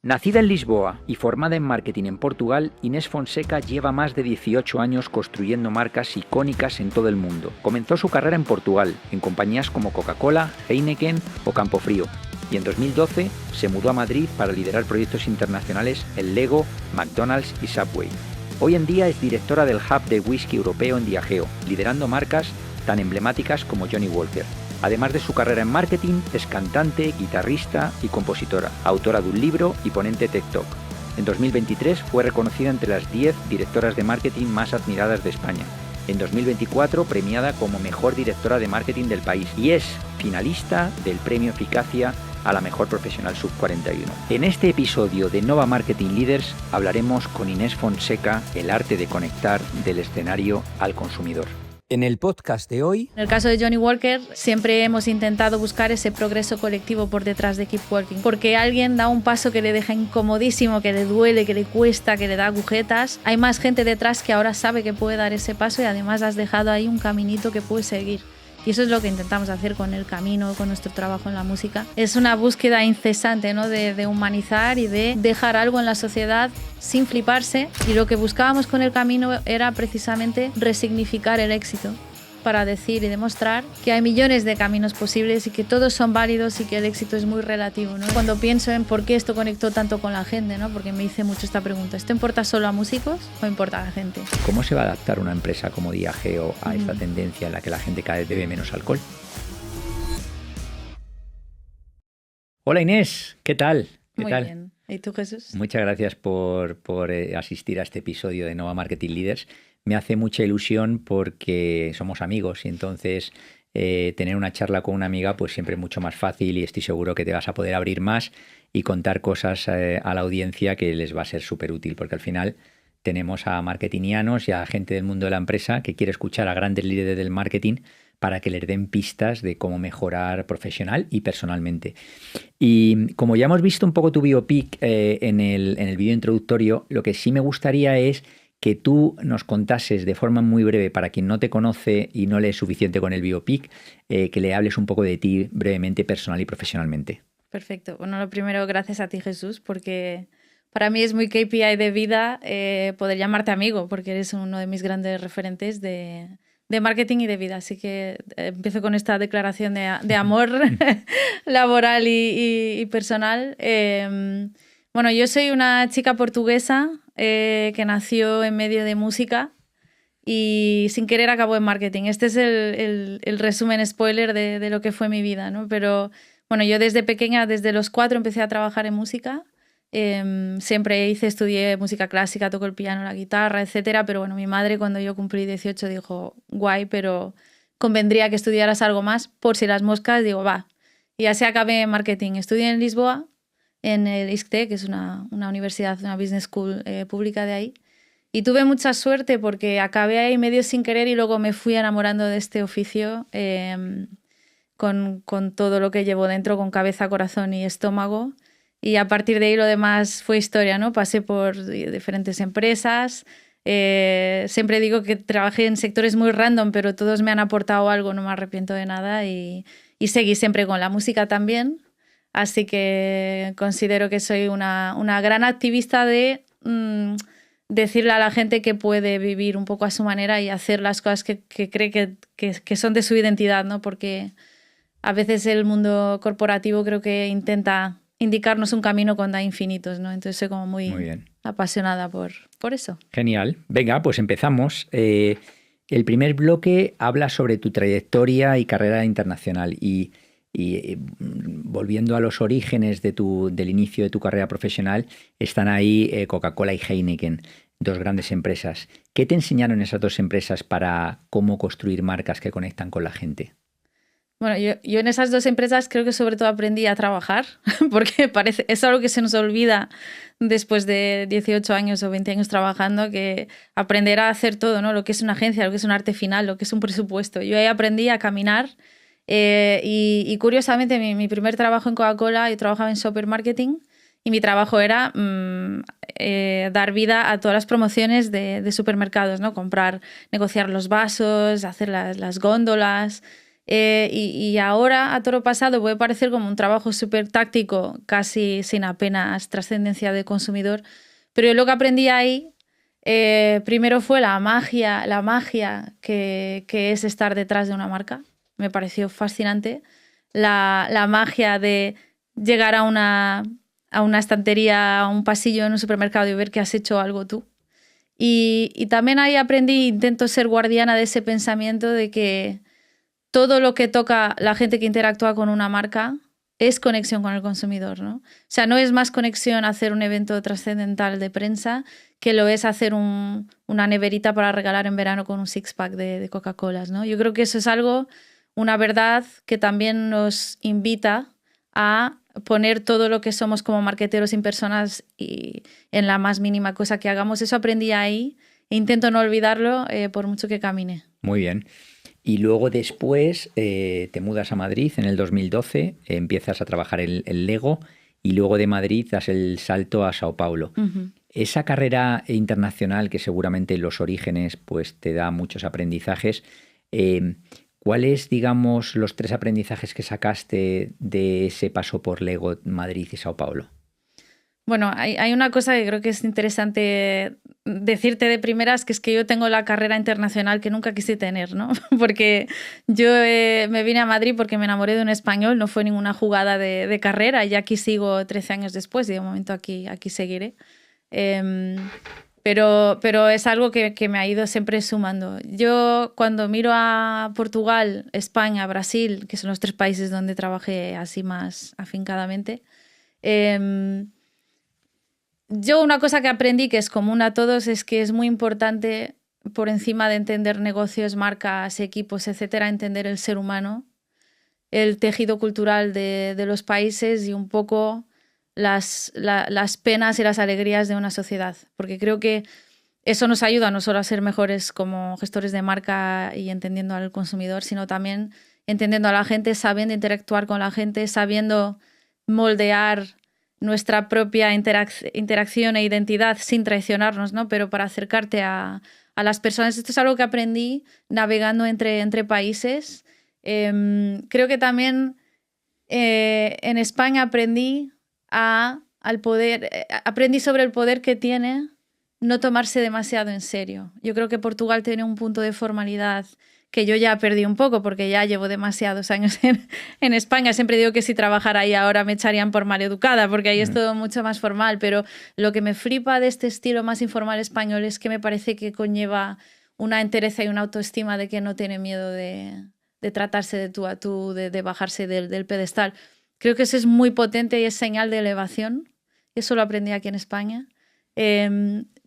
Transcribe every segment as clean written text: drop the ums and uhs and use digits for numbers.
Nacida en Lisboa y formada en marketing en Portugal, Inés Fonseca lleva más de 18 años construyendo marcas icónicas en todo el mundo. Comenzó su carrera en Portugal, en compañías como Coca-Cola, Heineken o Campofrío, y en 2012 se mudó a Madrid para liderar proyectos internacionales en Lego, McDonald's y Subway. Hoy en día es directora del Hub de Whisky Europeo en Diageo, liderando marcas tan emblemáticas como Johnny Walker. Además de su carrera en marketing, es cantante, guitarrista y compositora, autora de un libro y ponente TED Talk. En 2023 fue reconocida entre las 10 directoras de marketing más admiradas de España. En 2024 premiada como mejor directora de marketing del país y es finalista del premio Eficacia a la mejor profesional sub-41. En este episodio de Nova Marketing Leaders hablaremos con Inés Fonseca, el arte de conectar del escenario al consumidor. En el podcast de hoy... En el caso de Johnny Walker, siempre hemos intentado buscar ese progreso colectivo por detrás de Keep Walking. Porque alguien da un paso que le deja incomodísimo, que le duele, que le cuesta, que le da agujetas. Hay más gente detrás que ahora sabe que puede dar ese paso y además has dejado ahí un caminito que puede seguir. Y eso es lo que intentamos hacer con el camino, con nuestro trabajo en la música. Es una búsqueda incesante, ¿no? de humanizar y de dejar algo en la sociedad sin fliparse. Y lo que buscábamos con el camino era precisamente resignificar el éxito para decir y demostrar que hay millones de caminos posibles y que todos son válidos y que el éxito es muy relativo, ¿no? Cuando pienso en por qué esto conectó tanto con la gente, ¿no? Porque me hice mucho esta pregunta, ¿esto importa solo a músicos o importa a la gente? ¿Cómo se va a adaptar una empresa como Diageo a esta tendencia en la que la gente cada vez bebe menos alcohol? Hola Inés, ¿qué tal? Muy bien. ¿Y tú, Jesús? Muchas gracias por asistir a este episodio de Nova Marketing Leaders. Me hace mucha ilusión porque somos amigos y entonces tener una charla con una amiga pues siempre es mucho más fácil y estoy seguro que te vas a poder abrir más y contar cosas a la audiencia que les va a ser súper útil, porque al final tenemos a marketingianos y a gente del mundo de la empresa que quiere escuchar a grandes líderes del marketing para que les den pistas de cómo mejorar profesional y personalmente. Y como ya hemos visto un poco tu biopic en el vídeo introductorio, lo que sí me gustaría es que tú nos contases de forma muy breve, para quien no te conoce y no lee suficiente con el biopic, que le hables un poco de ti brevemente, personal y profesionalmente. Perfecto. Bueno, lo primero, gracias a ti, Jesús, porque para mí es muy KPI de vida poder llamarte amigo, porque eres uno de mis grandes referentes de marketing y de vida. Así que empiezo con esta declaración de amor laboral y personal. Bueno, yo soy una chica portuguesa que nació en medio de música y sin querer acabó en marketing. Este es el resumen spoiler de lo que fue mi vida, ¿no? Pero bueno, yo desde pequeña, desde los 4, empecé a trabajar en música. Siempre estudié música clásica, toco el piano, la guitarra, etcétera. Pero bueno, mi madre cuando yo cumplí 18 dijo, guay, pero convendría que estudiaras algo más por si las moscas. Digo, va. Y así acabé en marketing. Estudié en Lisboa, en el ISCTE, que es una universidad, una business school pública de ahí. Y tuve mucha suerte porque acabé ahí medio sin querer y luego me fui enamorando de este oficio con todo lo que llevo dentro, con cabeza, corazón y estómago. Y a partir de ahí lo demás fue historia, ¿no? Pasé por diferentes empresas. Siempre digo que trabajé en sectores muy random, pero todos me han aportado algo, no me arrepiento de nada. Y seguí siempre con la música también. Así que considero que soy una gran activista de decirle a la gente que puede vivir un poco a su manera y hacer las cosas que cree que son de su identidad, ¿no? Porque a veces el mundo corporativo creo que intenta indicarnos un camino cuando hay infinitos, ¿no? Entonces soy como muy apasionada por eso. Genial. Venga, pues empezamos. El primer bloque habla sobre tu trayectoria y carrera internacional y volviendo a los orígenes del inicio de tu carrera profesional, están ahí Coca-Cola y Heineken, dos grandes empresas. ¿Qué te enseñaron esas dos empresas para cómo construir marcas que conectan con la gente? Bueno, yo en esas dos empresas creo que sobre todo aprendí a trabajar, porque es algo que se nos olvida después de 18 años o 20 años trabajando, que aprender a hacer todo, ¿no? Lo que es una agencia, lo que es un arte final, lo que es un presupuesto. Yo ahí aprendí a caminar. Y curiosamente mi primer trabajo en Coca-Cola, yo trabajaba en shopper marketing y mi trabajo era dar vida a todas las promociones de supermercados, ¿no? Comprar, negociar los vasos, hacer las góndolas Y ahora, a toro pasado, puede parecer como un trabajo súper táctico, casi sin apenas trascendencia de consumidor, pero lo que aprendí ahí, primero fue la magia que es estar detrás de una marca. Me pareció fascinante. La magia de llegar a una estantería, a un pasillo en un supermercado y ver que has hecho algo tú. Y también ahí aprendí, intento ser guardiana de ese pensamiento de que todo lo que toca la gente que interactúa con una marca es conexión con el consumidor, ¿no? O sea, no es más conexión hacer un evento trascendental de prensa que lo es hacer una neverita para regalar en verano con un six-pack de Coca-Colas, ¿no? Yo creo que eso es algo, una verdad que también nos invita a poner todo lo que somos como marqueteros y personas y en la más mínima cosa que hagamos. Eso aprendí ahí e intento no olvidarlo por mucho que camine. Muy bien. Y luego después te mudas a Madrid en el 2012, empiezas a trabajar en Lego y luego de Madrid das el salto a Sao Paulo. Esa carrera internacional que seguramente en los orígenes pues, te da muchos aprendizajes, ¿cuáles, digamos, los 3 aprendizajes que sacaste de ese paso por Lego, Madrid y Sao Paulo? Bueno, hay una cosa que creo que es interesante decirte de primeras, que es que yo tengo la carrera internacional que nunca quise tener, ¿no? Porque yo me vine a Madrid porque me enamoré de un español, no fue ninguna jugada de carrera, y aquí sigo 13 años después y de momento aquí seguiré. Pero es algo que me ha ido siempre sumando. Yo cuando miro a Portugal, España, Brasil, que son los 3 países donde trabajé así más afincadamente, yo una cosa que aprendí que es común a todos es que es muy importante, por encima de entender negocios, marcas, equipos, etcétera, entender el ser humano, el tejido cultural de los países y un poco las penas y las alegrías de una sociedad. Porque creo que eso nos ayuda no solo a ser mejores como gestores de marca y entendiendo al consumidor, sino también entendiendo a la gente, sabiendo interactuar con la gente, sabiendo moldear nuestra propia interacción e identidad sin traicionarnos, ¿no? Pero para acercarte a las personas. Esto es algo que aprendí navegando entre países. Creo que también en España aprendí aprendí sobre el poder que tiene no tomarse demasiado en serio. Yo creo que Portugal tiene un punto de formalidad que yo ya perdí un poco porque ya llevo demasiados años en España. Siempre digo que si trabajara ahí ahora me echarían por maleducada porque ahí es todo mucho más formal, pero lo que me flipa de este estilo más informal español es que me parece que conlleva una entereza y una autoestima de que no tiene miedo de tratarse de tú a tú, de bajarse del pedestal. Creo que eso es muy potente y es señal de elevación. Eso lo aprendí aquí en España.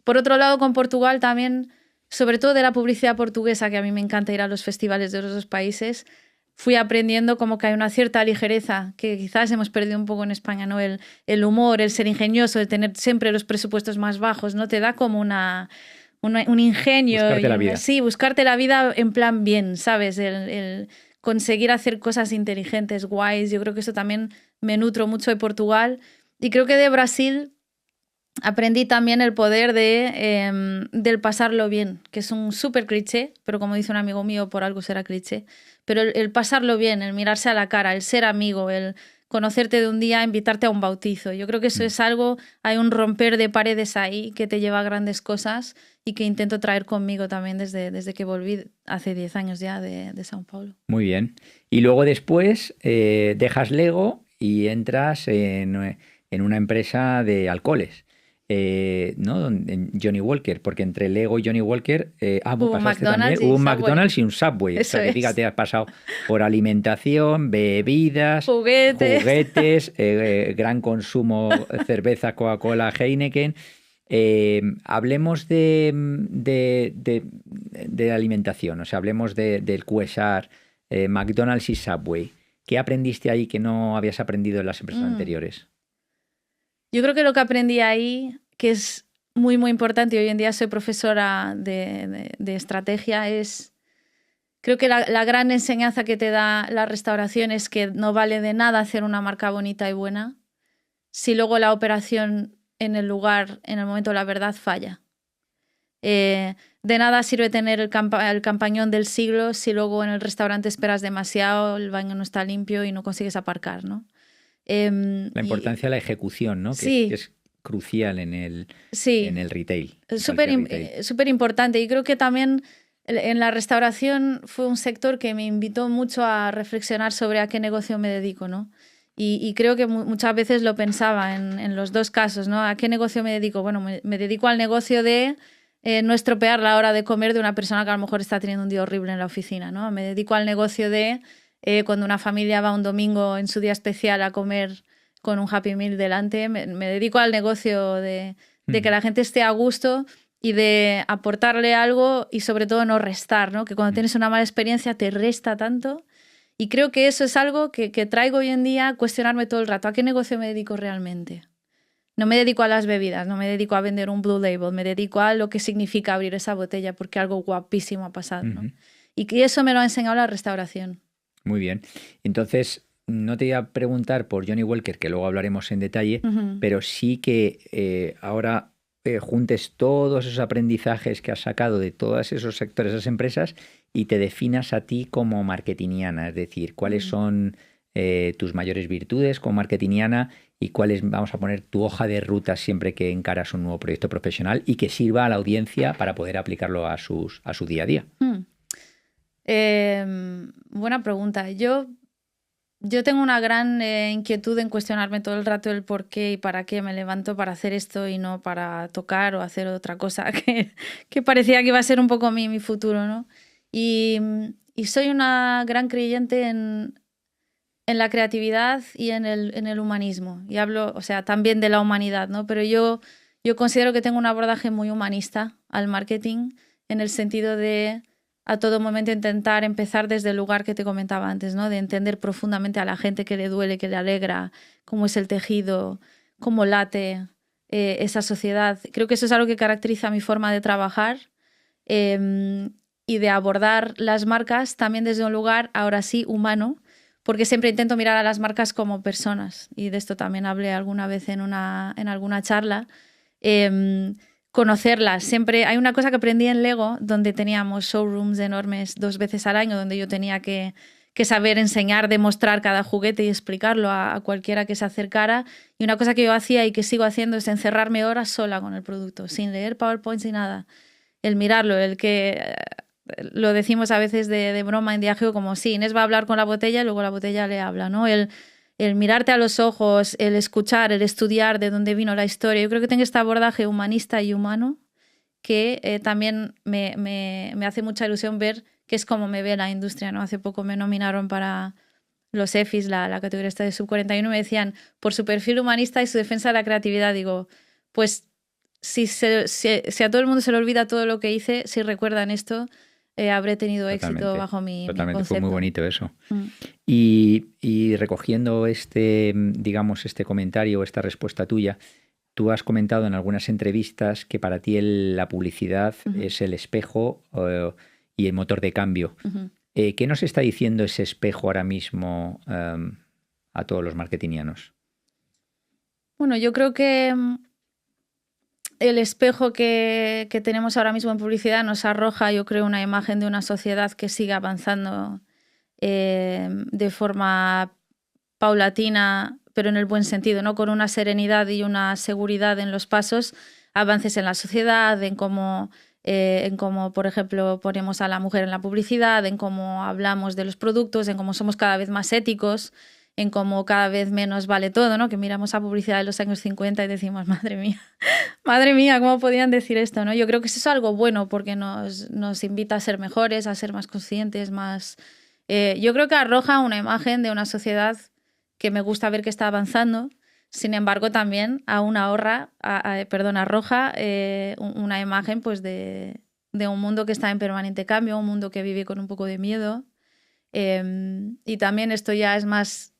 Por otro lado, con Portugal también, sobre todo de la publicidad portuguesa, que a mí me encanta ir a los festivales de los 2 países, fui aprendiendo como que hay una cierta ligereza que quizás hemos perdido un poco en España, ¿no? El humor, el ser ingenioso, el tener siempre los presupuestos más bajos, ¿no? Te da como un ingenio. Buscarte la vida. Sí, buscarte la vida en plan bien, ¿sabes? El conseguir hacer cosas inteligentes, guays. Yo creo que eso también me nutro mucho de Portugal. Y creo que de Brasil aprendí también el poder del pasarlo bien, que es un súper cliché, pero como dice un amigo mío, por algo será cliché. Pero el pasarlo bien, el mirarse a la cara, el ser amigo, el conocerte de un día, invitarte a un bautizo. Yo creo que eso es algo, hay un romper de paredes ahí que te lleva a grandes cosas y que intento traer conmigo también desde que volví hace 10 años ya de Sao Paulo. Muy bien. Y luego después dejas Lego y entras en una empresa de alcoholes. ¿No? En Johnny Walker, porque entre Lego y Johnny Walker Hubo un pasaste McDonald's también, hubo un Subway. McDonald's y un Subway. Eso o sea, que es. fíjate, has pasado por alimentación, bebidas, Juguetes, gran consumo, cerveza, Coca-Cola, Heineken. Hablemos de alimentación, o sea, hablemos del QSR, McDonald's y Subway. ¿Qué aprendiste ahí que no habías aprendido en las empresas anteriores? Yo creo que lo que aprendí ahí, que es muy, muy importante, y hoy en día soy profesora de estrategia, es, creo que la gran enseñanza que te da la restauración es que no vale de nada hacer una marca bonita y buena si luego la operación en el lugar, en el momento de la verdad, falla. De nada sirve tener el campañón del siglo si luego en el restaurante esperas demasiado, el baño no está limpio y no consigues aparcar, ¿no? La importancia de la ejecución, ¿no? Sí. Que es crucial en Sí, el retail. súper importante. Y creo que también en la restauración fue un sector que me invitó mucho a reflexionar sobre a qué negocio me dedico, ¿no? Y creo que muchas veces lo pensaba en los dos casos, ¿no? ¿A qué negocio me dedico? Bueno, me dedico al negocio de no estropear la hora de comer de una persona que a lo mejor está teniendo un día horrible en la oficina, ¿no? Me dedico al negocio de cuando una familia va un domingo en su día especial a comer con un Happy Meal delante, me dedico al negocio de que la gente esté a gusto y de aportarle algo y sobre todo no restar, ¿no? Que cuando tienes una mala experiencia te resta tanto. Y creo que eso es algo que traigo hoy en día a cuestionarme todo el rato. ¿A qué negocio me dedico realmente? No me dedico a las bebidas, no me dedico a vender un Blue Label, me dedico a lo que significa abrir esa botella porque algo guapísimo ha pasado, ¿no? Y que eso me lo ha enseñado la restauración. Muy bien. Entonces, no te iba a preguntar por Johnny Walker, que luego hablaremos en detalle, pero sí que ahora juntes todos esos aprendizajes que has sacado de todos esos sectores, esas empresas, y te definas a ti como marketingiana, es decir, cuáles son tus mayores virtudes como marketingiana y cuál es, vamos a poner, tu hoja de ruta siempre que encaras un nuevo proyecto profesional y que sirva a la audiencia para poder aplicarlo a su día a día. Buena pregunta. Yo tengo una gran inquietud en cuestionarme todo el rato el por qué y para qué me levanto para hacer esto y no para tocar o hacer otra cosa que parecía que iba a ser un poco mi futuro, ¿no? Y soy una gran creyente en la creatividad y en el humanismo. Y hablo, o sea, también de la humanidad, ¿no? Pero yo considero que tengo un abordaje muy humanista al marketing en el sentido de a todo momento intentar empezar desde el lugar que te comentaba antes, ¿no? De entender profundamente a la gente que le duele, que le alegra, cómo es el tejido, cómo late esa sociedad. Creo que eso es algo que caracteriza mi forma de trabajar y de abordar las marcas también desde un lugar, ahora sí, humano, porque siempre intento mirar a las marcas como personas. Y de esto también hablé alguna vez en alguna charla. Conocerlas. Siempre hay una cosa que aprendí en Lego, donde teníamos showrooms enormes 2 veces al año, donde yo tenía que saber enseñar, demostrar cada juguete y explicarlo a cualquiera que se acercara. Y una cosa que yo hacía y que sigo haciendo es encerrarme horas sola con el producto, sin leer PowerPoints ni nada. El mirarlo, el que lo decimos a veces de broma en Diageo, como sí, Inés va a hablar con la botella y luego la botella le habla, ¿no? El mirarte a los ojos, el escuchar, el estudiar de dónde vino la historia. Yo creo que tengo este abordaje humanista y humano que también me hace mucha ilusión ver que es como me ve la industria, ¿no? Hace poco me nominaron para los EFIs, la categoría esta de Sub-41, y me decían, por su perfil humanista y su defensa de la creatividad, digo, pues si a todo el mundo se le olvida todo lo que hice, si recuerdan esto, habré tenido éxito bajo mi concepto. Fue muy bonito eso. Y recogiendo digamos, este comentario o esta respuesta tuya, tú has comentado en algunas entrevistas que para ti la publicidad es el espejo y el motor de cambio. ¿Qué nos está diciendo ese espejo ahora mismo a todos los marketingianos? Bueno, yo creo que el espejo que tenemos ahora mismo en publicidad nos arroja, yo creo, una imagen de una sociedad que sigue avanzando de forma paulatina, pero en el buen sentido, ¿no? Con una serenidad y una seguridad en los pasos, avances en la sociedad, en cómo, por ejemplo, ponemos a la mujer en la publicidad, en cómo hablamos de los productos, en cómo somos cada vez más éticos, en cómo cada vez menos vale todo, ¿no? Que miramos a publicidad de los años 50 y decimos, madre mía, ¿cómo podían decir esto, ¿no? Yo creo que eso es algo bueno porque nos invita a ser mejores, a ser más conscientes, más... yo creo que arroja una imagen de una sociedad que me gusta ver que está avanzando. Sin embargo, también arroja una imagen pues de un mundo que está en permanente cambio, un mundo que vive con un poco de miedo. Y también esto ya es más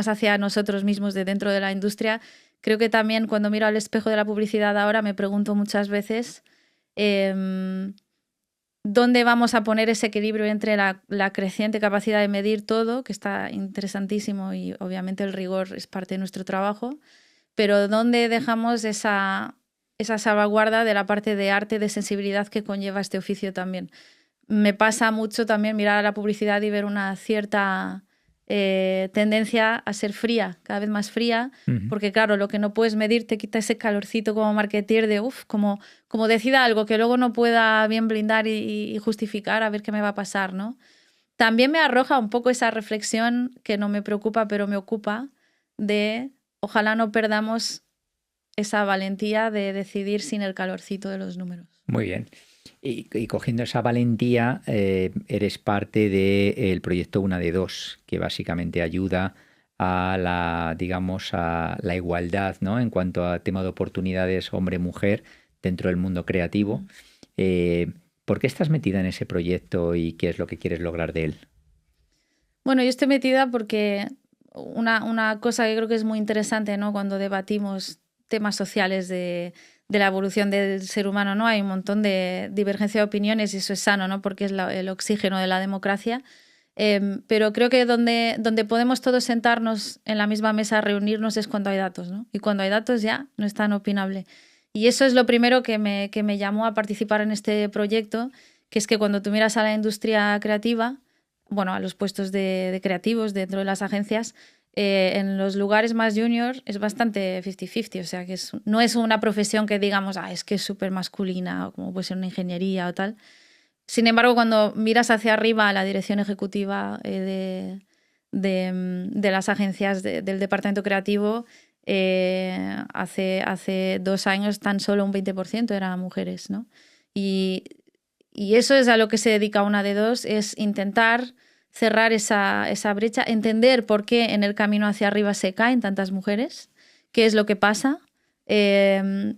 hacia nosotros mismos de dentro de la industria. Creo que también cuando miro al espejo de la publicidad ahora me pregunto muchas veces dónde vamos a poner ese equilibrio entre la creciente capacidad de medir todo, que está interesantísimo y obviamente el rigor es parte de nuestro trabajo, pero dónde dejamos esa esa salvaguarda de la parte de arte, de sensibilidad que conlleva este oficio también. Me pasa mucho también mirar a la publicidad y ver una cierta tendencia a ser fría, cada vez más fría, porque claro, lo que no puedes medir te quita ese calorcito como marketeer de como decida algo que luego no pueda bien blindar y justificar a ver qué me va a pasar, ¿no? También me arroja un poco esa reflexión que no me preocupa, pero me ocupa, de ojalá no perdamos esa valentía de decidir sin el calorcito de los números. Muy bien. Y cogiendo esa valentía, eres parte del proyecto Una de Dos, que básicamente ayuda a digamos, a la igualdad, ¿no? En cuanto a tema de oportunidades hombre-mujer dentro del mundo creativo. ¿Por qué estás metida en ese proyecto y qué es lo que quieres lograr de él? Bueno, yo estoy metida porque una cosa que creo que es muy interesante, ¿no? Cuando debatimos temas sociales de la evolución del ser humano, ¿no? Hay un montón de divergencia de opiniones y eso es sano, ¿no? Porque es el oxígeno de la democracia. Pero creo que donde podemos todos sentarnos en la misma mesa, reunirnos, es cuando hay datos, ¿no? Y cuando hay datos ya no es tan opinable. Y eso es lo primero que me llamó a participar en este proyecto, que es que cuando tú miras a la industria creativa, bueno, a los puestos de creativos dentro de las agencias, en los lugares más junior es bastante 50-50, o sea que no es una profesión que digamos, es que es súper masculina, o como puede ser una ingeniería o tal. Sin embargo, cuando miras hacia arriba a la dirección ejecutiva de las agencias del departamento creativo, hace 2 años tan solo un 20% eran mujeres, ¿no? Y eso es a lo que se dedica Una de Dos, es intentar cerrar esa brecha, entender por qué en el camino hacia arriba se caen tantas mujeres, qué es lo que pasa.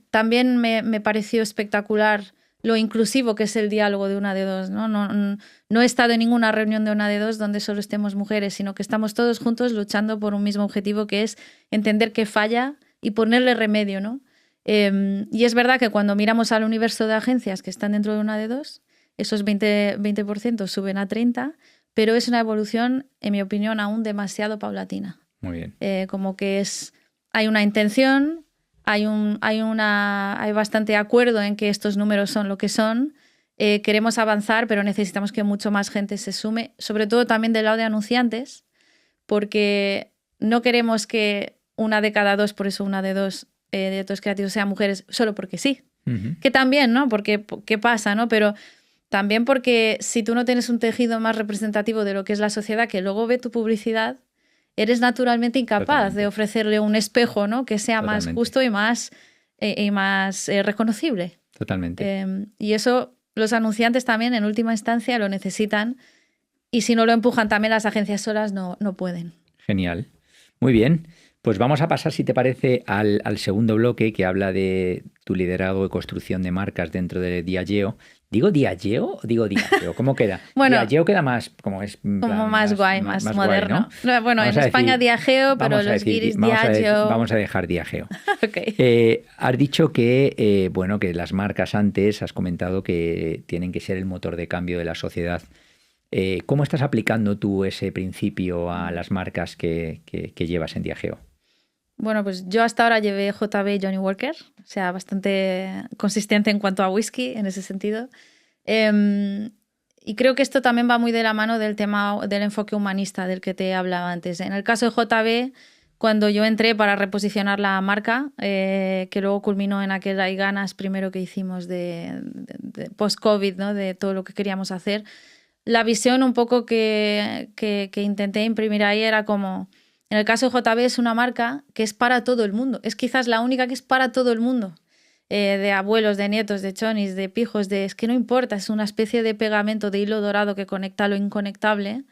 También me pareció espectacular lo inclusivo que es el diálogo de Una de Dos, ¿no? No he estado en ninguna reunión de Una de Dos donde solo estemos mujeres, sino que estamos todos juntos luchando por un mismo objetivo, que es entender qué falla y ponerle remedio, ¿no? Y es verdad que cuando miramos al universo de agencias que están dentro de Una de Dos, esos 20% suben a 30%, pero es una evolución, en mi opinión, aún demasiado paulatina. Muy bien. Como que hay una intención, hay bastante acuerdo en que estos números son lo que son. Queremos avanzar, pero necesitamos que mucho más gente se sume, sobre todo también del lado de anunciantes, porque no queremos que 1 de cada 2, por eso Una de Dos, directores creativos sean mujeres solo porque sí. Que también, ¿no? Porque ¿qué pasa, no? Pero también porque si tú no tienes un tejido más representativo de lo que es la sociedad que luego ve tu publicidad, eres naturalmente incapaz de ofrecerle un espejo, ¿no? Que sea más justo y más reconocible. Totalmente. Y eso los anunciantes también en última instancia lo necesitan, y si no lo empujan también las agencias solas no pueden. Genial. Muy bien. Pues vamos a pasar, si te parece, al segundo bloque, que habla de tu liderazgo y construcción de marcas dentro de Diageo. ¿Digo Diageo o digo Diageo? ¿Cómo queda? Bueno, Diageo queda más, como es... Como más guay, más moderno. Guay, ¿no? Bueno, en España Diageo, pero los guiris Diageo. Vamos a dejar Diageo. Okay. Has dicho que, bueno, que las marcas antes, has comentado que tienen que ser el motor de cambio de la sociedad. ¿Cómo estás aplicando tú ese principio a las marcas que llevas en Diageo? Bueno, pues yo hasta ahora llevé JB Johnny Walker, o sea, bastante consistente en cuanto a whisky en ese sentido. Y creo que esto también va muy de la mano del tema del enfoque humanista del que te hablaba antes. En el caso de JB, cuando yo entré para reposicionar la marca, que luego culminó en aquel Hay Ganas primero que hicimos de post-COVID, ¿no? De todo lo que queríamos hacer, la visión un poco que intenté imprimir ahí era como... En el caso de JB es una marca que es para todo el mundo. Es quizás la única que es para todo el mundo. De abuelos, de nietos, de chonis, de pijos, es que no importa. Es una especie de pegamento de hilo dorado que conecta lo inconectable,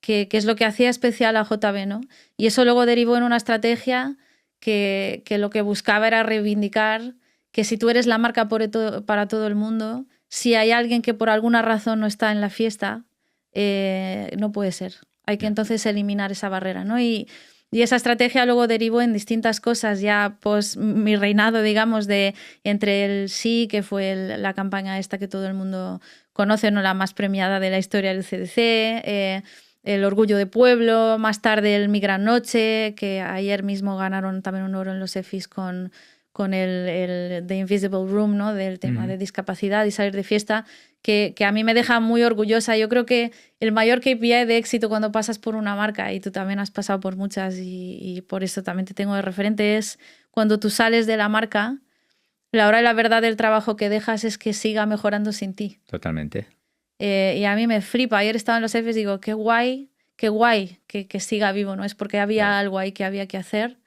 que es lo que hacía especial a JB, ¿no? Y eso luego derivó en una estrategia que lo que buscaba era reivindicar que si tú eres la marca para todo el mundo, si hay alguien que por alguna razón no está en la fiesta, no puede ser. Hay que entonces eliminar esa barrera, ¿no? Y esa estrategia luego derivó en distintas cosas ya pues mi reinado, digamos, entre el Sí, que fue la campaña esta que todo el mundo conoce, ¿no? La más premiada de la historia del CDC, el Orgullo de Pueblo, más tarde el Mi Gran Noche, que ayer mismo ganaron también un oro en los EFIs con con el The Invisible Room, ¿no? Del tema de discapacidad y salir de fiesta, que a mí me deja muy orgullosa. Yo creo que el mayor KPI de éxito cuando pasas por una marca, y tú también has pasado por muchas y por eso también te tengo de referente, es cuando tú sales de la marca, la hora y la verdad del trabajo que dejas es que siga mejorando sin ti. Totalmente. Y a mí me flipa. Ayer estaba en los Fs y digo, qué guay que siga vivo, ¿no? Es porque había algo ahí que había que hacer.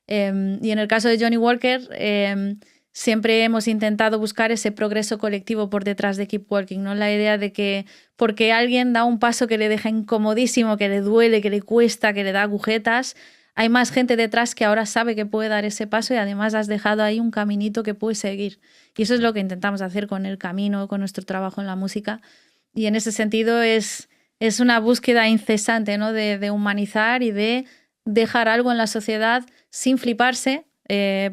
Y en el caso de Johnny Walker, siempre hemos intentado buscar ese progreso colectivo por detrás de Keep Walking, ¿no? La idea de que porque alguien da un paso que le deja incomodísimo, que le duele, que le cuesta, que le da agujetas, hay más gente detrás que ahora sabe que puede dar ese paso y además has dejado ahí un caminito que puede seguir. Y eso es lo que intentamos hacer con el camino, con nuestro trabajo en la música. Y en ese sentido es una búsqueda incesante, ¿no? De humanizar y de dejar algo en la sociedad sin fliparse,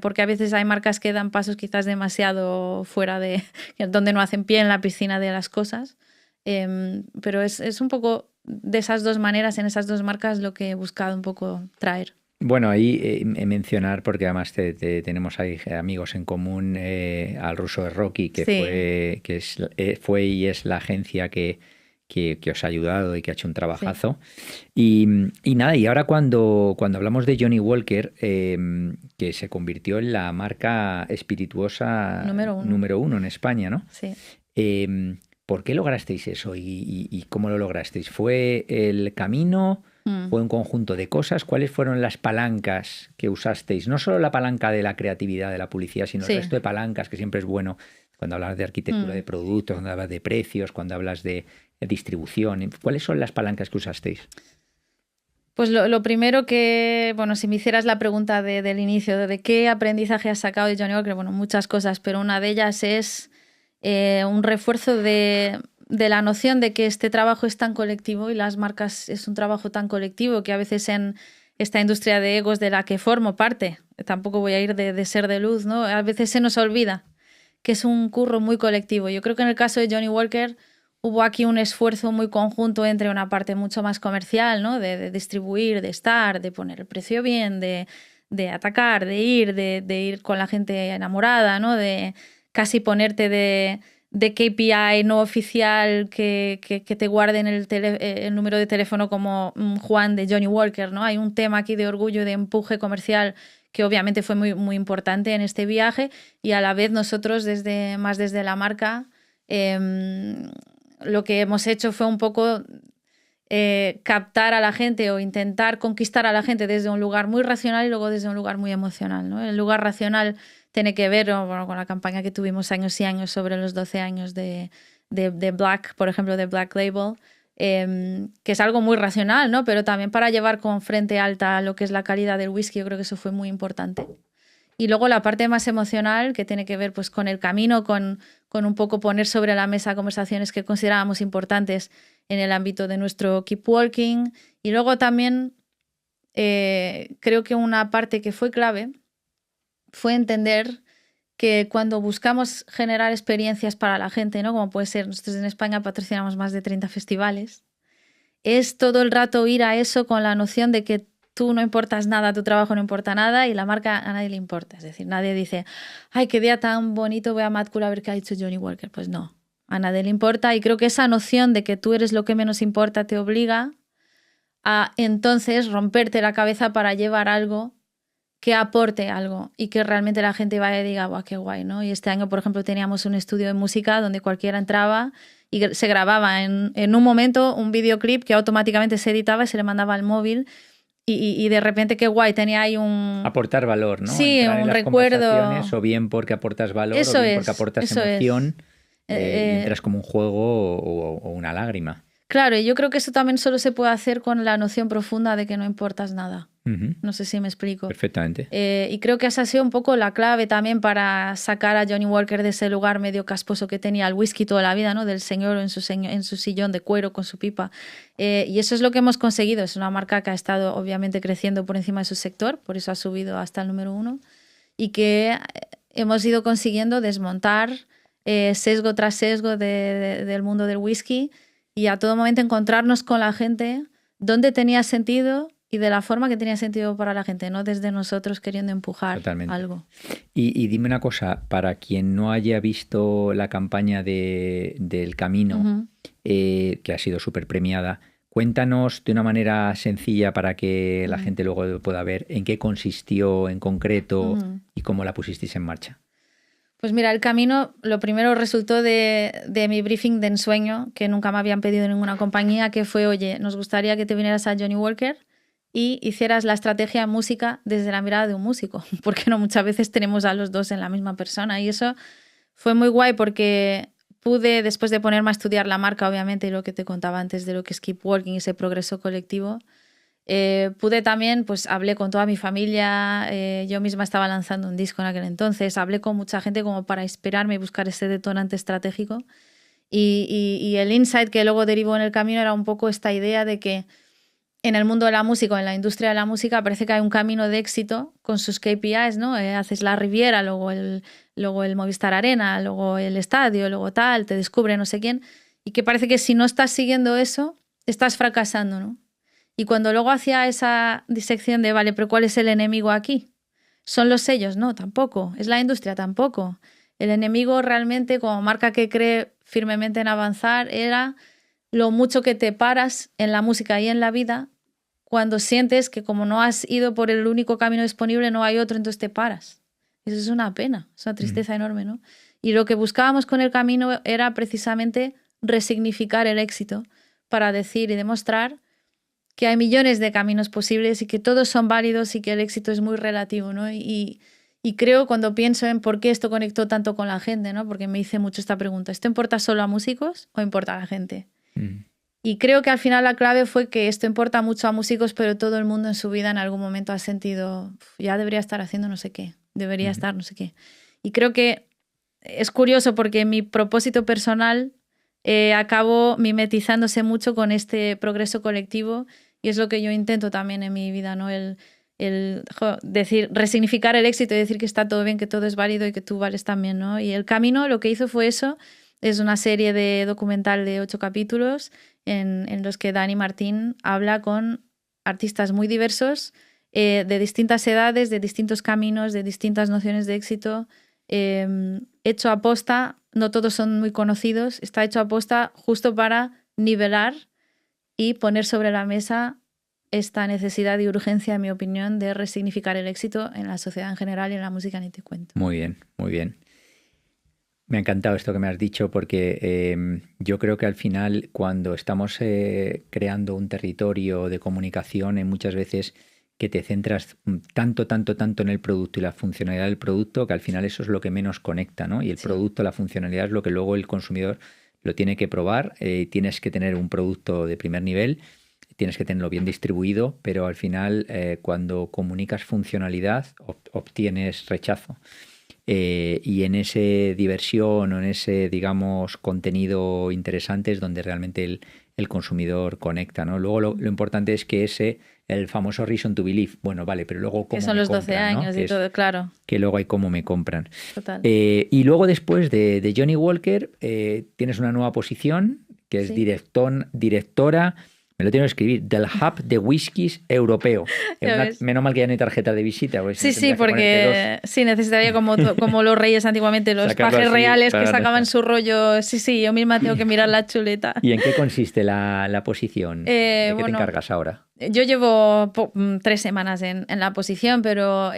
porque a veces hay marcas que dan pasos quizás demasiado fuera de donde no hacen pie en la piscina de las cosas. Pero es un poco de esas dos maneras, en esas dos marcas, lo que he buscado un poco traer. Bueno, ahí mencionar, porque además tenemos ahí amigos en común, al ruso de Rocky, que fue y es la agencia que os ha ayudado y que ha hecho un trabajazo. Sí. Y nada, y ahora cuando hablamos de Johnny Walker, que se convirtió en la marca espirituosa número uno en España, ¿no? Sí. ¿Por qué lograsteis eso y cómo lo lograsteis? ¿Fue el camino? ¿Fue un conjunto de cosas? ¿Cuáles fueron las palancas que usasteis? No solo la palanca de la creatividad de la publicidad, sino el resto de palancas, que siempre es bueno cuando hablas de arquitectura de productos, cuando hablas de precios, cuando hablas de distribución. ¿Cuáles son las palancas que usasteis? Pues lo primero que, bueno, si me hicieras la pregunta del inicio, de qué aprendizaje has sacado de Johnny Walker, bueno, muchas cosas, pero una de ellas es un refuerzo de la noción de que este trabajo es tan colectivo y las marcas es un trabajo tan colectivo que a veces en esta industria de egos de la que formo parte, tampoco voy a ir de ser de luz, ¿no? A veces se nos olvida que es un curro muy colectivo. Yo creo que en el caso de Johnny Walker hubo aquí un esfuerzo muy conjunto entre una parte mucho más comercial, ¿no? De distribuir, de estar, de poner el precio bien, de atacar, de ir con la gente enamorada, ¿no? De casi ponerte de KPI no oficial que te guarden el número de teléfono como Juan de Johnny Walker, ¿no? Hay un tema aquí de orgullo, de empuje comercial que obviamente fue muy, muy importante en este viaje y a la vez nosotros desde la marca lo que hemos hecho fue un poco captar a la gente o intentar conquistar a la gente desde un lugar muy racional y luego desde un lugar muy emocional, ¿no? El lugar racional tiene que ver con la campaña que tuvimos años y años sobre los 12 años de Black, por ejemplo, de Black Label, que es algo muy racional, ¿no? Pero también para llevar con frente alta lo que es la calidad del whisky, yo creo que eso fue muy importante. Y luego la parte más emocional, que tiene que ver pues, con el camino, con un poco poner sobre la mesa conversaciones que considerábamos importantes en el ámbito de nuestro Keep Walking. Y luego también creo que una parte que fue clave fue entender que cuando buscamos generar experiencias para la gente, ¿no? Como puede ser, nosotros en España patrocinamos más de 30 festivales, es todo el rato ir a eso con la noción de que tú no importas nada, tu trabajo no importa nada y la marca a nadie le importa. Es decir, nadie dice, ay, qué día tan bonito, voy a Mad Cool a ver qué ha dicho Johnny Walker. Pues no, a nadie le importa y creo que esa noción de que tú eres lo que menos importa te obliga a entonces romperte la cabeza para llevar algo que aporte algo y que realmente la gente vaya y diga, guau, qué guay, ¿no? Y este año, por ejemplo, teníamos un estudio de música donde cualquiera entraba y se grababa en un momento un videoclip que automáticamente se editaba y se le mandaba al móvil y de repente, qué guay, tenía ahí un... Aportar valor, ¿no? Sí, entrar un en las recuerdo. O bien porque aportas valor Eso o bien porque aportas emoción y es. entras como un juego o una lágrima. Claro, y yo creo que eso también solo se puede hacer con la noción profunda de que no importas nada. Uh-huh. No sé si me explico. Perfectamente. Y creo que esa ha sido un poco la clave también para sacar a Johnny Walker de ese lugar medio casposo que tenía el whisky toda la vida, ¿no? Del señor en su sillón de cuero con su pipa. Y eso es lo que hemos conseguido. Es una marca que ha estado obviamente creciendo por encima de su sector, por eso ha subido hasta el número 1 y que hemos ido consiguiendo desmontar sesgo tras sesgo del mundo del whisky y a todo momento encontrarnos con la gente donde tenía sentido y de la forma que tenía sentido para la gente, no desde nosotros queriendo empujar Totalmente. algo. Y dime una cosa, para quien no haya visto la campaña del Camino, que ha sido súper premiada, cuéntanos de una manera sencilla para que la gente luego pueda ver en qué consistió en concreto y cómo la pusisteis en marcha. Pues mira, el Camino, lo primero resultó de mi briefing de ensueño, que nunca me habían pedido en ninguna compañía, que fue, oye, nos gustaría que te vinieras a Johnny Walker y hicieras la estrategia música desde la mirada de un músico, porque no muchas veces tenemos a los dos en la misma persona. Y eso fue muy guay porque pude, después de ponerme a estudiar la marca, obviamente, y lo que te contaba antes de lo que es Keep Walking, ese progreso colectivo, pude también, pues hablé con toda mi familia, yo misma estaba lanzando un disco en aquel entonces, hablé con mucha gente como para inspirarme y buscar ese detonante estratégico. Y el insight que luego derivó en el camino era un poco esta idea de que en el mundo de la música o en la industria de la música parece que hay un camino de éxito con sus KPIs, ¿no? Haces la Riviera, luego el Movistar Arena, luego el estadio, luego tal, te descubre no sé quién, y que parece que si no estás siguiendo eso, estás fracasando, ¿no? Y cuando luego hacía esa disección de, vale, pero ¿cuál es el enemigo aquí? ¿Son los sellos? No, tampoco. ¿Es la industria? Tampoco. El enemigo realmente, como marca que cree firmemente en avanzar, era lo mucho que te paras en la música y en la vida cuando sientes que como no has ido por el único camino disponible, no hay otro, entonces te paras. Eso es una pena, es una tristeza enorme, ¿no? Y lo que buscábamos con el camino era precisamente resignificar el éxito para decir y demostrar que hay millones de caminos posibles y que todos son válidos y que el éxito es muy relativo, ¿no? Y creo cuando pienso en por qué esto conectó tanto con la gente, ¿no? Porque me hice mucho esta pregunta, ¿esto importa solo a músicos o importa a la gente? Y creo que al final la clave fue que esto importa mucho a músicos, pero todo el mundo en su vida en algún momento ha sentido, ya debería estar haciendo no sé qué, debería estar no sé qué. Y creo que es curioso porque mi propósito personal acabó mimetizándose mucho con este progreso colectivo y es lo que yo intento también en mi vida, ¿no? Decir, resignificar el éxito y decir que está todo bien, que todo es válido y que tú vales también, ¿no? Y el camino lo que hizo fue eso. Es una serie de documental de 8 capítulos en los que Dani Martín habla con artistas muy diversos, de distintas edades, de distintos caminos, de distintas nociones de éxito, hecho a posta, no todos son muy conocidos, está hecho a posta justo para nivelar y poner sobre la mesa esta necesidad y urgencia, en mi opinión, de resignificar el éxito en la sociedad en general y en la música ni te cuento. Muy bien, muy bien. Me ha encantado esto que me has dicho porque yo creo que al final cuando estamos creando un territorio de comunicación, muchas veces que te centras tanto en el producto y la funcionalidad del producto que al final eso es lo que menos conecta, ¿no? Y el producto, la funcionalidad es lo que luego el consumidor lo tiene que probar. Tienes que tener un producto de primer nivel, tienes que tenerlo bien distribuido, pero al final cuando comunicas funcionalidad obtienes rechazo. Y en ese diversión o en ese, digamos, contenido interesante es donde realmente el consumidor conecta, ¿no? Luego lo importante es que el famoso reason to believe, bueno, vale, pero luego cómo que son me los 12 compran, años, ¿no? y todo, claro. Que luego hay cómo me compran. Total. Y luego después de Johnny Walker tienes una nueva posición que es directora, me lo tengo que escribir, del Hub de Whiskies Europeo. Menos mal que ya no hay tarjeta de visita. Pues sí, porque sí, necesitaría como los reyes antiguamente, los pajes reales que sacaban su rollo. Sí, yo misma tengo que mirar la chuleta. ¿Y en qué consiste la posición? ¿De qué te encargas ahora? Yo llevo 3 semanas en la posición, pero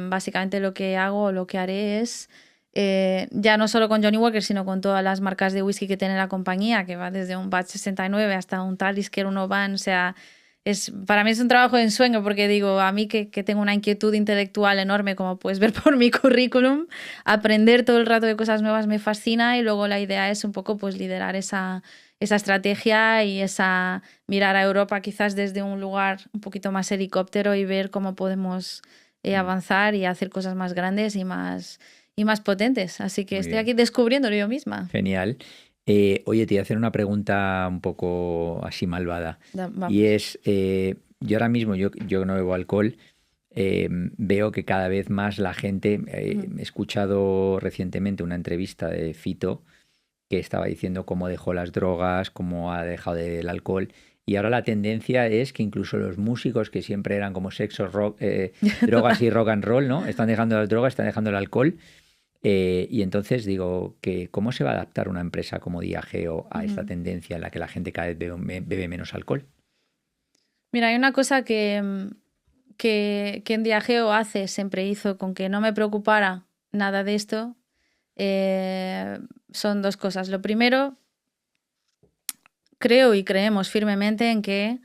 básicamente lo que hago, lo que haré es, ya no solo con Johnny Walker, sino con todas las marcas de whisky que tiene la compañía, que va desde un Batch 69 hasta un Talisker, un Oban, o sea, para mí es un trabajo de ensueño porque digo, a mí que tengo una inquietud intelectual enorme, como puedes ver por mi currículum, aprender todo el rato de cosas nuevas me fascina y luego la idea es un poco pues liderar esa estrategia y esa mirar a Europa quizás desde un lugar un poquito más helicóptero y ver cómo podemos avanzar y hacer cosas más grandes y más potentes. Así que estoy aquí descubriéndolo yo misma. Genial. Oye, te voy a hacer una pregunta un poco así malvada. Y es, yo ahora mismo, yo no bebo alcohol, veo que cada vez más la gente, he escuchado recientemente una entrevista de Fito que estaba diciendo cómo dejó las drogas, cómo ha dejado el alcohol. y ahora la tendencia es que incluso los músicos que siempre eran como sexo, rock, drogas y rock and roll, ¿no? Están dejando las drogas, están dejando el alcohol. Y entonces digo que ¿cómo se va a adaptar una empresa como Diageo a esta tendencia en la que la gente cada vez bebe menos alcohol? Mira, hay una cosa que en Diageo siempre hizo con que no me preocupara nada de esto. Son dos cosas. Lo primero, creo y creemos firmemente en que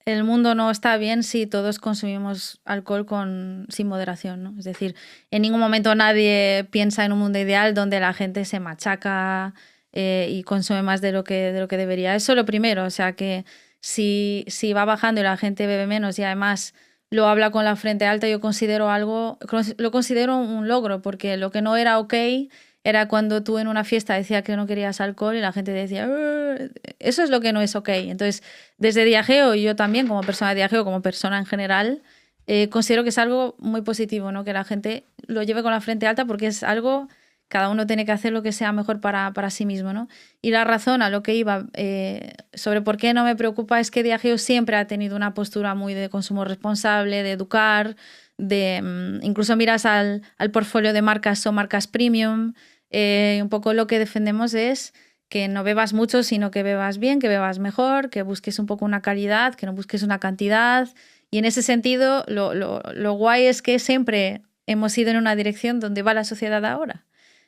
el mundo no está bien si todos consumimos alcohol sin moderación, ¿no? Es decir, en ningún momento nadie piensa en un mundo ideal donde la gente se machaca y consume más de lo que debería. Eso es lo primero, o sea que si va bajando y la gente bebe menos y además lo habla con la frente alta, yo lo considero un logro, porque lo que no era ok era cuando tú en una fiesta decías que no querías alcohol y la gente decía, eso es lo que no es ok. Entonces, desde Diageo, y yo también como persona de Diageo, como persona en general, considero que es algo muy positivo, ¿no? Que la gente lo lleve con la frente alta, porque es algo, cada uno tiene que hacer lo que sea mejor para sí mismo, ¿no? Y la razón a lo que iba sobre por qué no me preocupa es que Diageo siempre ha tenido una postura muy de consumo responsable, de educar, incluso miras al portfolio de marcas, son marcas premium. Un poco lo que defendemos es que no bebas mucho, sino que bebas bien, que bebas mejor, que busques un poco una calidad, que no busques una cantidad. Y en ese sentido, lo guay es que siempre hemos ido en una dirección donde va la sociedad ahora.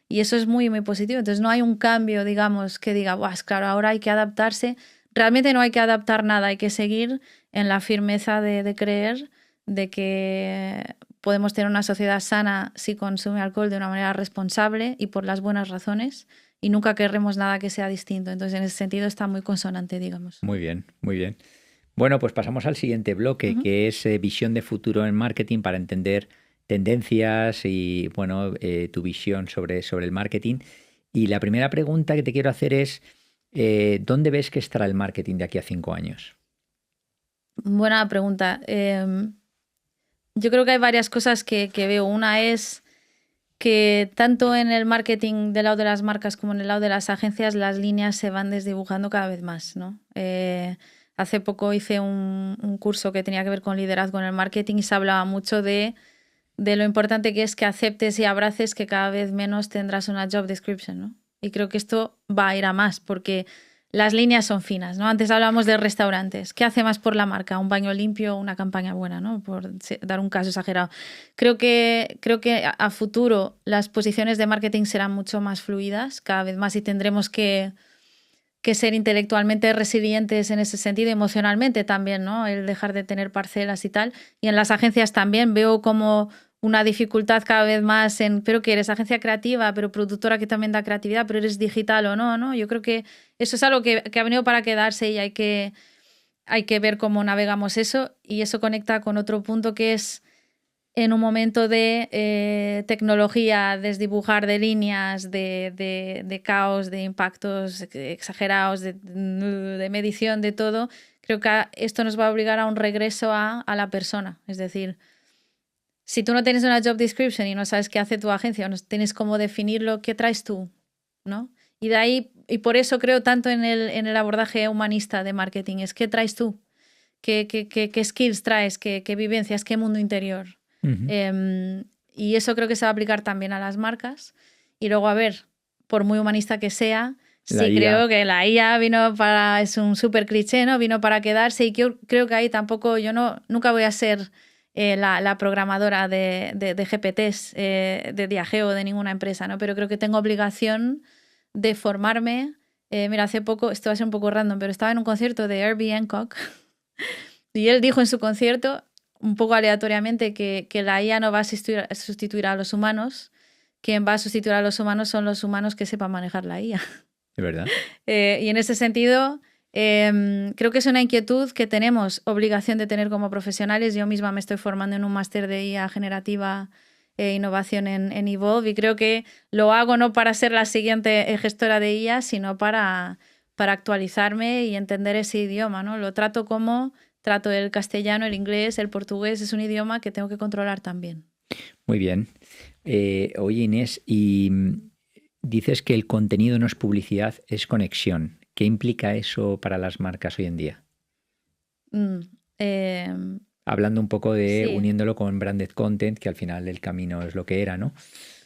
Y eso es muy, muy positivo. Entonces no hay un cambio, digamos, que diga, es claro, ahora hay que adaptarse. Realmente no hay que adaptar nada, hay que seguir en la firmeza de creer de que podemos tener una sociedad sana si consume alcohol de una manera responsable y por las buenas razones, y nunca querremos nada que sea distinto. Entonces, en ese sentido está muy consonante, digamos. Muy bien, muy bien. Bueno, pues pasamos al siguiente bloque, que es visión de futuro en marketing para entender tendencias y, bueno, tu visión sobre el marketing. Y la primera pregunta que te quiero hacer es, ¿dónde ves que estará el marketing de aquí a 5 años? Buena pregunta. Yo creo que hay varias cosas que veo. Una es que tanto en el marketing del lado de las marcas como en el lado de las agencias las líneas se van desdibujando cada vez más, ¿no? Hace poco hice un curso que tenía que ver con liderazgo en el marketing y se hablaba mucho de lo importante que es que aceptes y abraces que cada vez menos tendrás una job description, ¿no? Y creo que esto va a ir a más porque las líneas son finas, ¿no? Antes hablábamos de restaurantes. ¿Qué hace más por la marca? Un baño limpio o una campaña buena, ¿no? Por dar un caso exagerado. Creo que a futuro las posiciones de marketing serán mucho más fluidas, cada vez más, y tendremos que ser intelectualmente resilientes en ese sentido, emocionalmente también, ¿no? El dejar de tener parcelas y tal. Y en las agencias también veo como una dificultad cada vez más pero que eres agencia creativa, pero productora que también da creatividad, pero eres digital o no, ¿no? Yo creo que eso es algo que ha venido para quedarse y hay que ver cómo navegamos eso, y eso conecta con otro punto que es en un momento de tecnología, desdibujar de líneas, de caos, de impactos exagerados, de medición, de todo. Creo que esto nos va a obligar a un regreso a la persona. Es decir, si tú no tienes una job description y no sabes qué hace tu agencia, o no tienes cómo definirlo, ¿qué traes tú? ¿No? Y de ahí, y por eso creo tanto en el abordaje humanista de marketing, es ¿qué traes tú? ¿Qué skills traes? ¿Qué vivencias? ¿Qué mundo interior? Y eso creo que se va a aplicar también a las marcas. Y luego, a ver, por muy humanista que sea, creo que la IA es un súper cliché, ¿no? Vino para quedarse, y yo creo que ahí tampoco, nunca voy a ser la programadora de GPTs de Diageo o de ninguna empresa, ¿no? Pero creo que tengo obligación de formarme. Mira, hace poco, esto va a ser un poco random, pero estaba en un concierto de Herbie Hancock y él dijo en su concierto, un poco aleatoriamente, que la IA no va a sustituir a los humanos. Quien va a sustituir a los humanos son los humanos que sepan manejar la IA. ¿De verdad? Y en ese sentido, creo que es una inquietud que tenemos obligación de tener como profesionales. Yo misma me estoy formando en un máster de IA generativa e innovación en Evolve, y creo que lo hago no para ser la siguiente gestora de IA, sino para actualizarme y entender ese idioma, ¿no? Lo trato como trato el castellano, el inglés, el portugués. Es un idioma que tengo que controlar también. Muy bien. Oye, Inés, y dices que el contenido no es publicidad, es conexión. ¿Qué implica eso para las marcas hoy en día? Mm, eh, Hablando un poco de sí, uniéndolo con branded content, que al final el camino es lo que era, ¿no?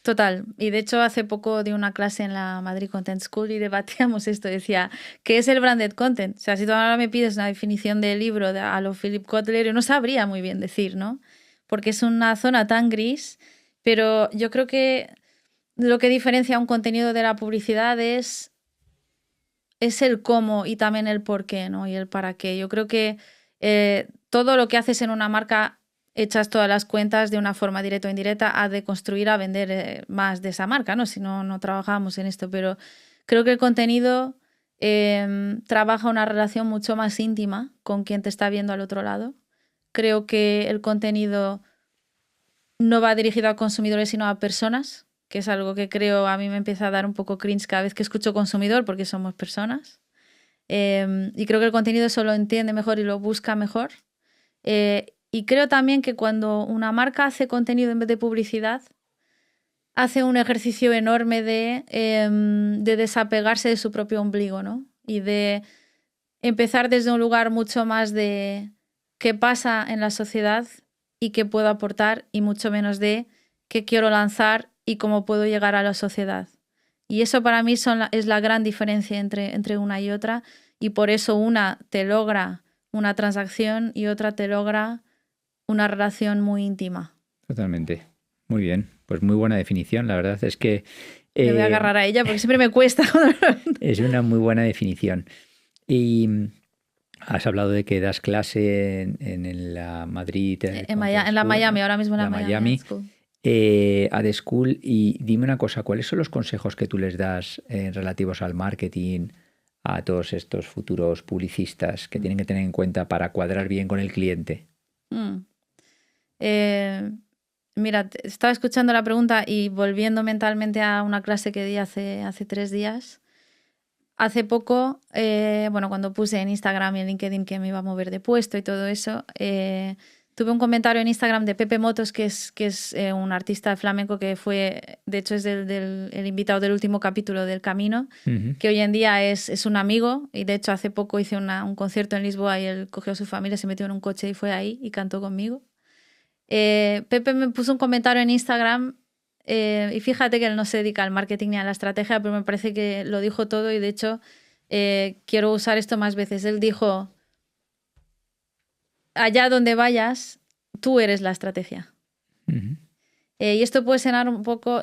total. Y de hecho hace poco di una clase en la Madrid Content School y debatíamos esto. Decía, ¿qué es el branded content? O sea, si tú ahora me pides una definición del libro a lo Philip Kotler, yo no sabría muy bien decir, ¿no? Porque es una zona tan gris, pero yo creo que lo que diferencia un contenido de la publicidad es el cómo y también el por qué, ¿no? Y el para qué. Yo creo que todo lo que haces en una marca, echas todas las cuentas de una forma directa o indirecta a de construir, a vender más de esa marca, ¿no? Si no, no trabajamos en esto, pero creo que el contenido trabaja una relación mucho más íntima con quien te está viendo al otro lado. Creo que el contenido no va dirigido a consumidores, sino a personas, que es algo que creo a mí me empieza a dar un poco cringe cada vez que escucho consumidor, porque somos personas. Y creo que el contenido eso lo entiende mejor y lo busca mejor. Y creo también que cuando una marca hace contenido en vez de publicidad, hace un ejercicio enorme de desapegarse de su propio ombligo, ¿no? Y de empezar desde un lugar mucho más de qué pasa en la sociedad y qué puedo aportar y mucho menos de qué quiero lanzar y cómo puedo llegar a la sociedad. Y eso para mí es la gran diferencia entre una y otra y por eso una te logra una transacción y otra te logra una relación muy íntima. Totalmente. Muy bien. Pues muy buena definición. La verdad es que Me voy a eh, agarrar a ella porque siempre me cuesta. es una muy buena definición. Y has hablado de que das clase en la Madrid Content En la School, Miami, ¿no? ahora mismo en la La Miami Ad Miami School. a The School. Y dime una cosa, ¿cuáles son los consejos que tú les das relativos al marketing a todos estos futuros publicistas que tienen que tener en cuenta para cuadrar bien con el cliente? Mm. Eh, Mira, estaba escuchando la pregunta y volviendo mentalmente a una clase que di hace 3 días. Hace poco, bueno, cuando puse en Instagram y en LinkedIn que me iba a mover de puesto y todo eso, tuve un comentario en Instagram de Pepe Motos, que es un artista flamenco que fue, de hecho, es el invitado del último capítulo del Camino, Ujú. que hoy en día es un amigo y de hecho hace poco hice un concierto en Lisboa y él cogió a su familia, se metió en un coche y fue ahí y cantó conmigo. Pepe me puso un comentario en Instagram y fíjate que él no se dedica al marketing ni a la estrategia, pero me parece que lo dijo todo y de hecho quiero usar esto más veces. Él dijo, allá donde vayas, tú eres la estrategia. Ujú. Y esto puede sonar un poco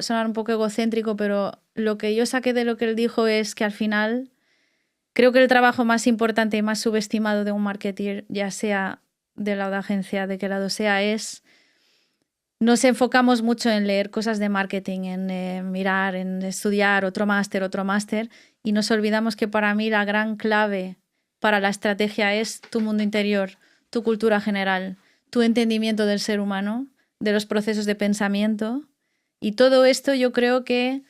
egocéntrico, pero lo que yo saqué de lo que él dijo es que al final creo que el trabajo más importante y más subestimado de un marketer, ya sea del lado de agencia, de qué lado sea, es nos enfocamos mucho en leer cosas de marketing, en mirar, en estudiar otro máster, y nos olvidamos que para mí la gran clave para la estrategia es tu mundo interior, tu cultura general, tu entendimiento del ser humano, de los procesos de pensamiento. Y todo esto yo creo que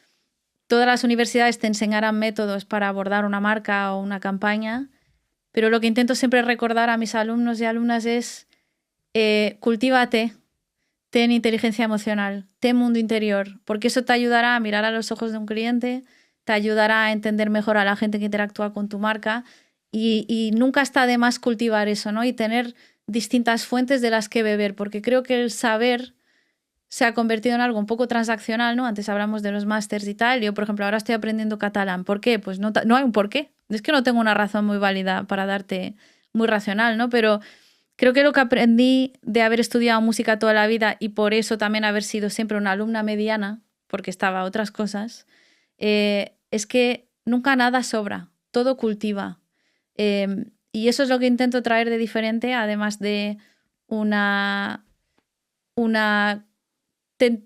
todas las universidades te enseñarán métodos para abordar una marca o una campaña, pero lo que intento siempre recordar a mis alumnos y alumnas es cultívate. Ten inteligencia emocional, ten mundo interior, porque eso te ayudará a mirar a los ojos de un cliente, te ayudará a entender mejor a la gente que interactúa con tu marca y nunca está de más cultivar eso, ¿no? Y tener distintas fuentes de las que beber, porque creo que el saber se ha convertido en algo un poco transaccional, ¿no? Antes hablamos de los másters y tal. Yo, por ejemplo, ahora estoy aprendiendo catalán. ¿Por qué? Pues no hay un por qué. Es que no tengo una razón muy válida para darte muy racional, ¿no? Pero creo que lo que aprendí de haber estudiado música toda la vida y por eso también haber sido siempre una alumna mediana, porque estaba a otras cosas, es que nunca nada sobra, todo cultiva. Y eso es lo que intento traer de diferente, además de una, una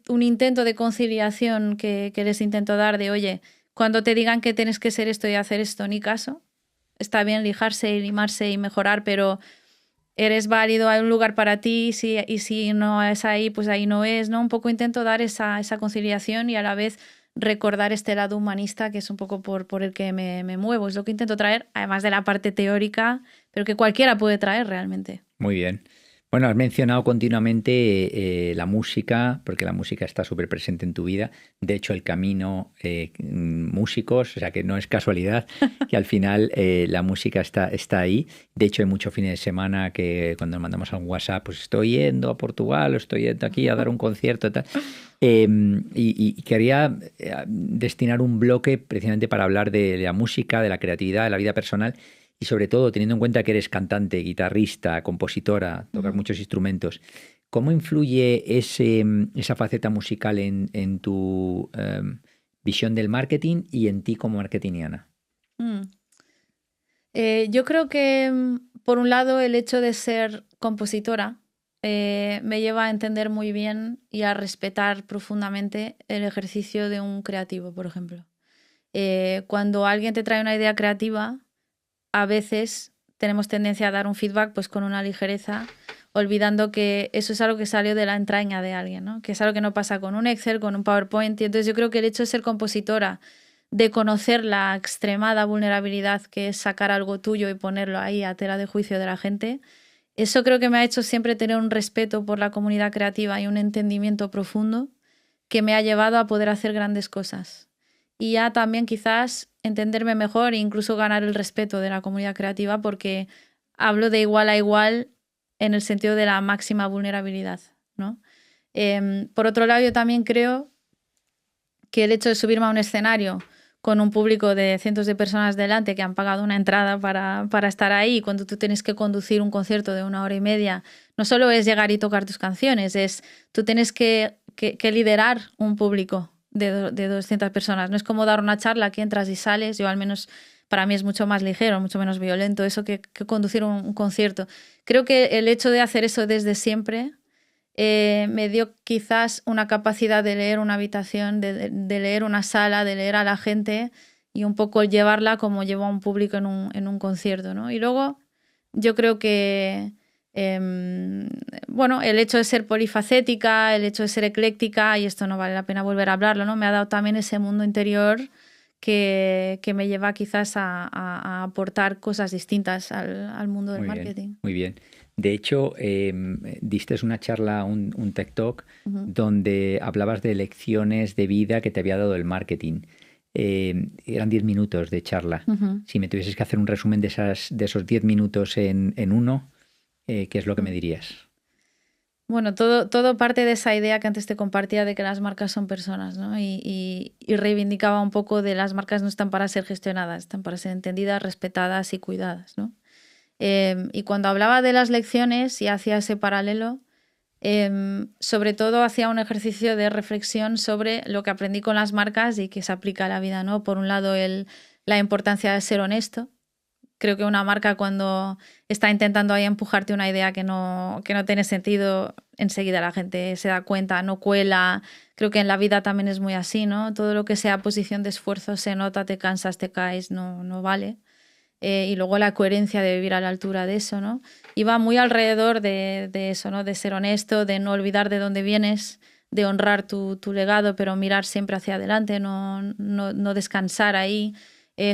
un intento de conciliación que les intento dar de, oye, cuando te digan que tienes que ser esto y hacer esto, ni caso. Está bien lijarse y limarse y mejorar, pero eres válido, hay un lugar para ti y si no es ahí, pues ahí no es, ¿no? Un poco intento dar esa conciliación y a la vez recordar este lado humanista que es un poco por el que me muevo. Es lo que intento traer, además de la parte teórica, pero que cualquiera puede traer realmente. Muy bien. Bueno, has mencionado continuamente la música, porque la música está súper presente en tu vida. De hecho, el camino músicos, o sea que no es casualidad que al final la música está ahí. De hecho, hay muchos fines de semana que cuando nos mandamos algún WhatsApp, pues estoy yendo a Portugal o estoy yendo aquí a dar un concierto y tal. Y quería destinar un bloque precisamente para hablar de la música, de la creatividad, de la vida personal. Y sobre todo, teniendo en cuenta que eres cantante, guitarrista, compositora, tocas muchos instrumentos, ¿cómo influye esa faceta musical en tu visión del marketing y en ti como marketingiana? Mm. Yo creo que, por un lado, el hecho de ser compositora me lleva a entender muy bien y a respetar profundamente el ejercicio de un creativo, por ejemplo. Cuando alguien te trae una idea creativa, a veces tenemos tendencia a dar un feedback pues con una ligereza, olvidando que eso es algo que salió de la entraña de alguien, ¿no? Que es algo que no pasa con un Excel, con un PowerPoint. Y entonces yo creo que el hecho de ser compositora, de conocer la extremada vulnerabilidad que es sacar algo tuyo y ponerlo ahí a tela de juicio de la gente, eso creo que me ha hecho siempre tener un respeto por la comunidad creativa y un entendimiento profundo que me ha llevado a poder hacer grandes cosas. Y ya también quizás entenderme mejor e incluso ganar el respeto de la comunidad creativa, porque hablo de igual a igual en el sentido de la máxima vulnerabilidad, ¿no? Por otro lado, yo también creo que el hecho de subirme a un escenario con un público de cientos de personas delante que han pagado una entrada para estar ahí, cuando tú tienes que conducir un concierto de 1 hora y media, no solo es llegar y tocar tus canciones, tú tienes que liderar un público de 200 personas. No es como dar una charla que entras y sales. Yo al menos, para mí es mucho más ligero, mucho menos violento eso que conducir un concierto. Creo que el hecho de hacer eso desde siempre me dio quizás una capacidad de leer una habitación, de leer una sala, de leer a la gente y un poco llevarla como llevo a un público en un concierto, ¿no? Y luego yo creo que bueno, el hecho de ser polifacética, el hecho de ser ecléctica, y esto no vale la pena volver a hablarlo, ¿no? Me ha dado también ese mundo interior que me lleva quizás a aportar cosas distintas al mundo del marketing. Muy bien. De hecho, diste una charla, un TED Talk, donde hablabas de lecciones de vida que te había dado el marketing. Eran 10 minutos de charla. Si me tuvieses que hacer un resumen de esos 10 minutos en uno, ¿qué es lo que me dirías? Bueno, todo parte de esa idea que antes te compartía de que las marcas son personas, ¿no? Y reivindicaba un poco de las marcas no están para ser gestionadas, están para ser entendidas, respetadas y cuidadas, ¿no? Y cuando hablaba de las lecciones y hacía ese paralelo, sobre todo hacía un ejercicio de reflexión sobre lo que aprendí con las marcas y que se aplica a la vida, ¿no? Por un lado, la importancia de ser honesto. Creo que una marca, cuando está intentando ahí empujarte una idea que no tiene sentido, enseguida la gente se da cuenta, no cuela. Creo que en la vida también es muy así, ¿no? Todo lo que sea posición de esfuerzo se nota, te cansas, te caes, no vale. Y luego la coherencia de vivir a la altura de eso, ¿no? Y va muy alrededor de eso, ¿no? De ser honesto, de no olvidar de dónde vienes, de honrar tu legado, pero mirar siempre hacia adelante, no descansar ahí.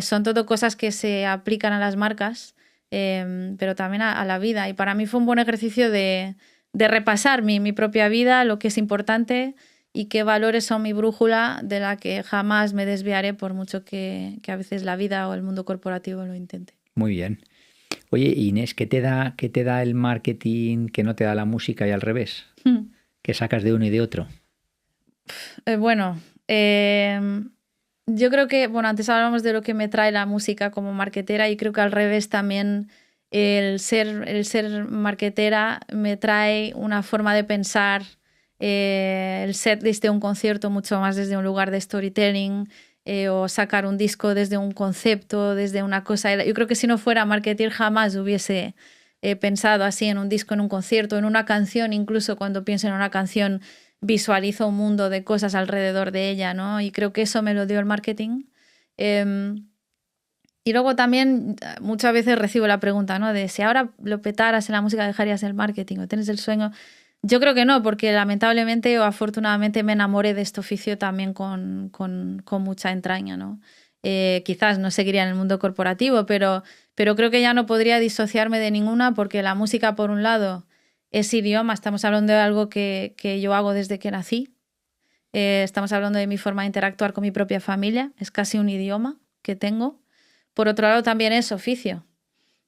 Son todo cosas que se aplican a las marcas, pero también a la vida. Y para mí fue un buen ejercicio de repasar mi propia vida, lo que es importante y qué valores son mi brújula, de la que jamás me desviaré por mucho que a veces la vida o el mundo corporativo lo intente. Muy bien. Oye, Inés, ¿qué te da el marketing que no te da la música y al revés? ¿Qué sacas de uno y de otro? Bueno, yo creo que, bueno, antes hablábamos de lo que me trae la música como marketera y creo que al revés también el ser marketera me trae una forma de pensar el set desde un concierto mucho más desde un lugar de storytelling o sacar un disco desde un concepto, desde una cosa. Yo creo que si no fuera marketer jamás hubiese pensado así en un disco, en un concierto, en una canción. Incluso cuando pienso en una canción visualizo un mundo de cosas alrededor de ella, ¿no? Y creo que eso me lo dio el marketing. Y luego también muchas veces recibo la pregunta, ¿no? De si ahora lo petaras en la música, ¿dejarías el marketing o tienes el sueño? Yo creo que no, porque lamentablemente o afortunadamente me enamoré de este oficio también con mucha entraña, ¿no? Quizás no seguiría en el mundo corporativo, pero creo que ya no podría disociarme de ninguna, porque la música, por un lado, es idioma. Estamos hablando de algo que yo hago desde que nací. Estamos hablando de mi forma de interactuar con mi propia familia. Es casi un idioma que tengo. Por otro lado, también es oficio.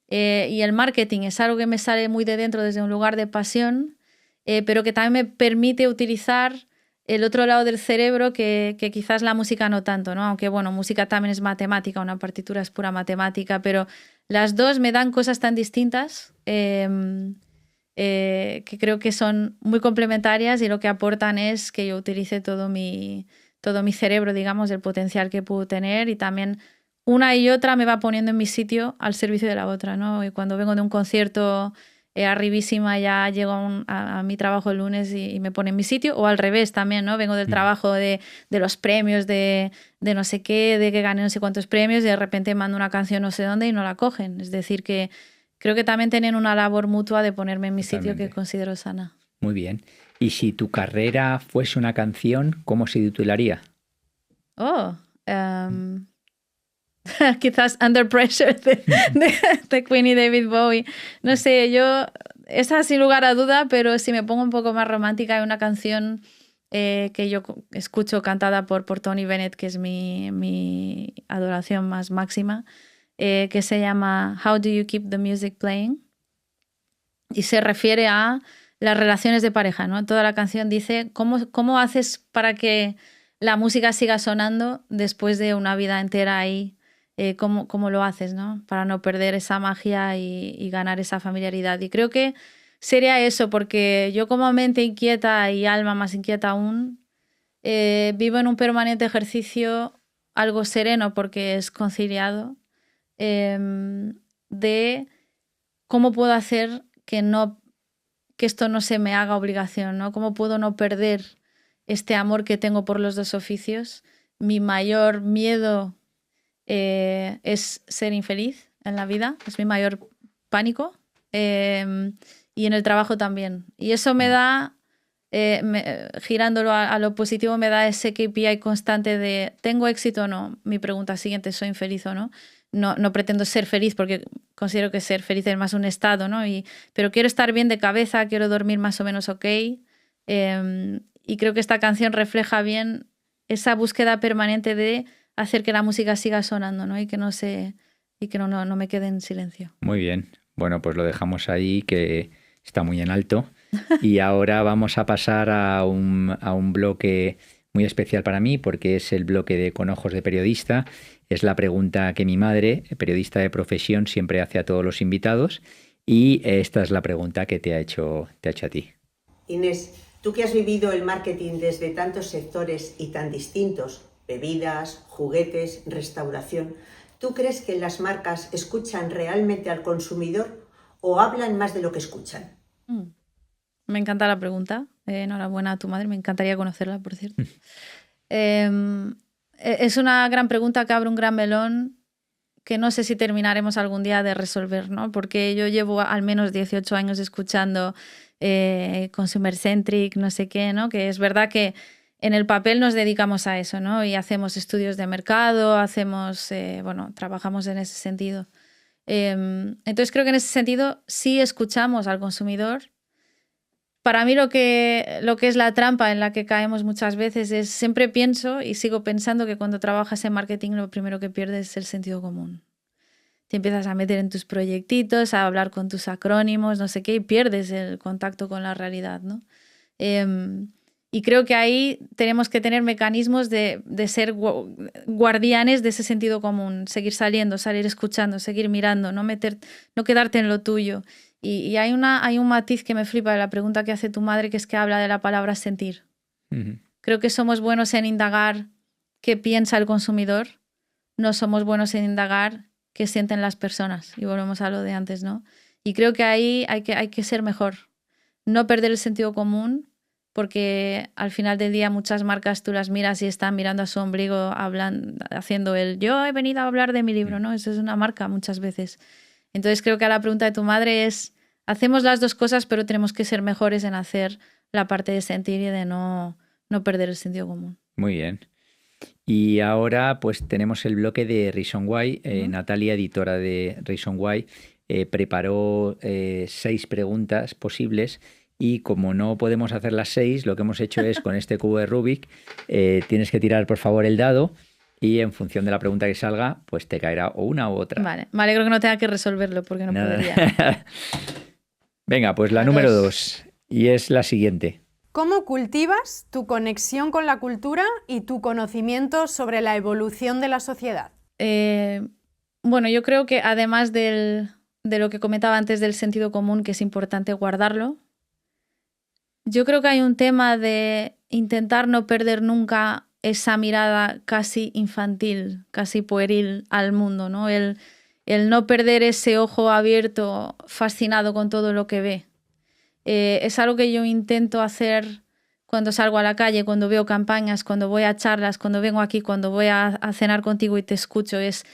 Y el marketing es algo que me sale muy de dentro desde un lugar de pasión, pero que también me permite utilizar el otro lado del cerebro que quizás la música no tanto, ¿no? Aunque, bueno, música también es matemática, una partitura es pura matemática, pero las dos me dan cosas tan distintas que creo que son muy complementarias, y lo que aportan es que yo utilice todo mi cerebro, digamos, el potencial que puedo tener, y también una y otra me va poniendo en mi sitio al servicio de la otra, ¿no? Y cuando vengo de un concierto arribísima, ya llego a mi trabajo el lunes y me pone en mi sitio, o al revés también, ¿no? Vengo del trabajo de los premios, de no sé qué, de que gané no sé cuántos premios, y de repente mando una canción no sé dónde y no la cogen. Es decir, que creo que también tienen una labor mutua de ponerme en mi sitio que considero sana. Muy bien. Y si tu carrera fuese una canción, ¿cómo se titularía? Quizás Under Pressure de Queen y David Bowie. No sé, esa sin lugar a duda, pero si me pongo un poco más romántica, hay una canción que yo escucho cantada por Tony Bennett, que es mi adoración más máxima, que se llama How Do You Keep the Music Playing? Y se refiere a las relaciones de pareja, ¿no? Toda la canción dice, ¿cómo haces para que la música siga sonando después de una vida entera ahí? ¿Cómo lo haces, ¿no? Para no perder esa magia y ganar esa familiaridad. Y creo que sería eso, porque yo, como mente inquieta y alma más inquieta aún, vivo en un permanente ejercicio algo sereno, porque es conciliado, de cómo puedo hacer que esto no se me haga obligación, ¿no? ¿Cómo puedo no perder este amor que tengo por los dos oficios? Mi mayor miedo es ser infeliz en la vida, es mi mayor pánico, y en el trabajo también. Y eso me da, girándolo a lo positivo, me da ese KPI constante de ¿tengo éxito o no? Mi pregunta siguiente, ¿soy infeliz o no? No pretendo ser feliz, porque considero que ser feliz es más un estado, ¿no? Pero quiero estar bien de cabeza, quiero dormir más o menos ok. Y creo que esta canción refleja bien esa búsqueda permanente de hacer que la música siga sonando, ¿no? Y que no me quede en silencio. Muy bien. Bueno, pues lo dejamos ahí, que está muy en alto. Y ahora vamos a pasar a un bloque muy especial para mí, porque es el bloque de Con ojos de periodista. Es la pregunta que mi madre, periodista de profesión, siempre hace a todos los invitados. Y esta es la pregunta que te ha hecho a ti. Inés, tú que has vivido el marketing desde tantos sectores y tan distintos, bebidas, juguetes, restauración, ¿tú crees que las marcas escuchan realmente al consumidor o hablan más de lo que escuchan? Me encanta la pregunta. Enhorabuena a tu madre, me encantaría conocerla, por cierto. Es una gran pregunta que abre un gran melón que no sé si terminaremos algún día de resolver, ¿no? Porque yo llevo al menos 18 años escuchando consumer centric, no sé qué, ¿no? Que es verdad que en el papel nos dedicamos a eso, ¿no? Y hacemos estudios de mercado, trabajamos en ese sentido. Entonces creo que en ese sentido sí escuchamos al consumidor. Para mí lo que es la trampa en la que caemos muchas veces es, siempre pienso y sigo pensando que cuando trabajas en marketing lo primero que pierdes es el sentido común. Te empiezas a meter en tus proyectitos, a hablar con tus acrónimos, no sé qué, y pierdes el contacto con la realidad, ¿no? Y creo que ahí tenemos que tener mecanismos de ser guardianes de ese sentido común, seguir saliendo, salir escuchando, seguir mirando, no quedarte en lo tuyo. Y hay un matiz que me flipa de la pregunta que hace tu madre, que es que habla de la palabra sentir. Creo que somos buenos en indagar qué piensa el consumidor, no somos buenos en indagar qué sienten las personas. Y volvemos a lo de antes, ¿no? Y creo que ahí hay que ser mejor. No perder el sentido común, porque al final del día muchas marcas tú las miras y están mirando a su ombligo, haciendo yo he venido a hablar de mi libro, ¿no? Eso es una marca muchas veces. Entonces creo que a la pregunta de tu madre es, hacemos las dos cosas, pero tenemos que ser mejores en hacer la parte de sentir y de no perder el sentido común. Muy bien. Y ahora pues tenemos el bloque de Reason Why. Natalia, editora de Reason Why, preparó 6 preguntas posibles y como no podemos hacer las 6, lo que hemos hecho es con este cubo de Rubik, tienes que tirar por favor el dado y en función de la pregunta que salga, pues te caerá o una u otra. Vale, me alegro que no tenga que resolverlo porque no podría. Venga, pues la número 2 y es la siguiente. ¿Cómo cultivas tu conexión con la cultura y tu conocimiento sobre la evolución de la sociedad? Bueno, yo creo que además de lo que comentaba antes del sentido común, que es importante guardarlo, yo creo que hay un tema de intentar no perder nunca esa mirada casi infantil, casi pueril al mundo, ¿no? El no perder ese ojo abierto, fascinado con todo lo que ve. Es algo que yo intento hacer cuando salgo a la calle, cuando veo campañas, cuando voy a charlas, cuando vengo aquí, cuando voy a cenar contigo y te escucho. Es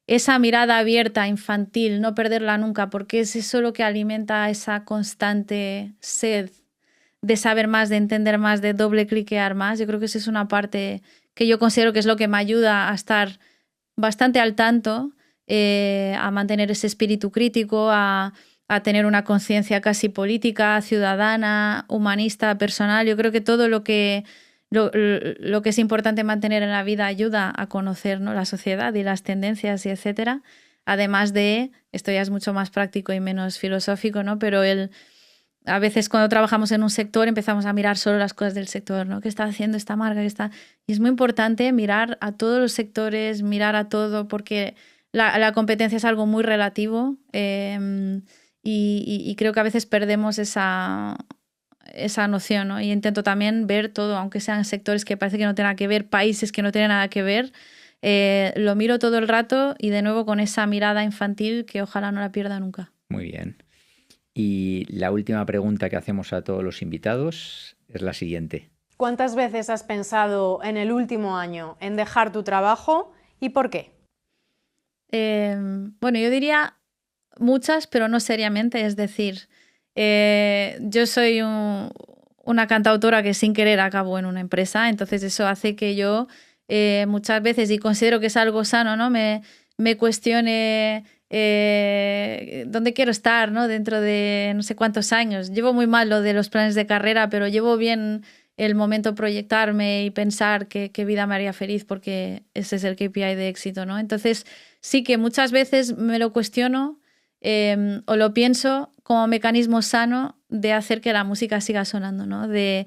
esa mirada abierta, infantil, no perderla nunca, porque es eso lo que alimenta esa constante sed de saber más, de entender más, de doble cliquear más. Yo creo que esa es una parte que yo considero que es lo que me ayuda a estar bastante al tanto, a mantener ese espíritu crítico, a tener una conciencia casi política, ciudadana, humanista, personal. Yo creo que todo lo que es importante mantener en la vida ayuda a conocer, ¿no?, la sociedad y las tendencias y etcétera. Además de, esto ya es mucho más práctico y menos filosófico, ¿no? Pero a veces cuando trabajamos en un sector empezamos a mirar solo las cosas del sector, ¿no? ¿Qué está haciendo esta marca? Y es muy importante mirar a todos los sectores, mirar a todo, porque la competencia es algo muy relativo y creo que a veces perdemos esa noción, ¿no? Y intento también ver todo, aunque sean sectores que parece que no tengan que ver, países que no tienen nada que ver, lo miro todo el rato y de nuevo con esa mirada infantil que ojalá no la pierda nunca. Muy bien. Y la última pregunta que hacemos a todos los invitados es la siguiente. ¿Cuántas veces has pensado en el último año en dejar tu trabajo y por qué? Bueno, yo diría muchas, pero no seriamente. Es decir, yo soy una cantautora que sin querer acabo en una empresa, entonces eso hace que yo muchas veces, y considero que es algo sano, ¿no?, me cuestione dónde quiero estar, ¿no?, dentro de no sé cuántos años. Llevo muy mal lo de los planes de carrera, pero llevo bien el momento proyectarme y pensar qué vida me haría feliz, porque ese es el KPI de éxito, ¿no? Entonces sí que muchas veces me lo cuestiono o lo pienso como mecanismo sano de hacer que la música siga sonando, ¿no? De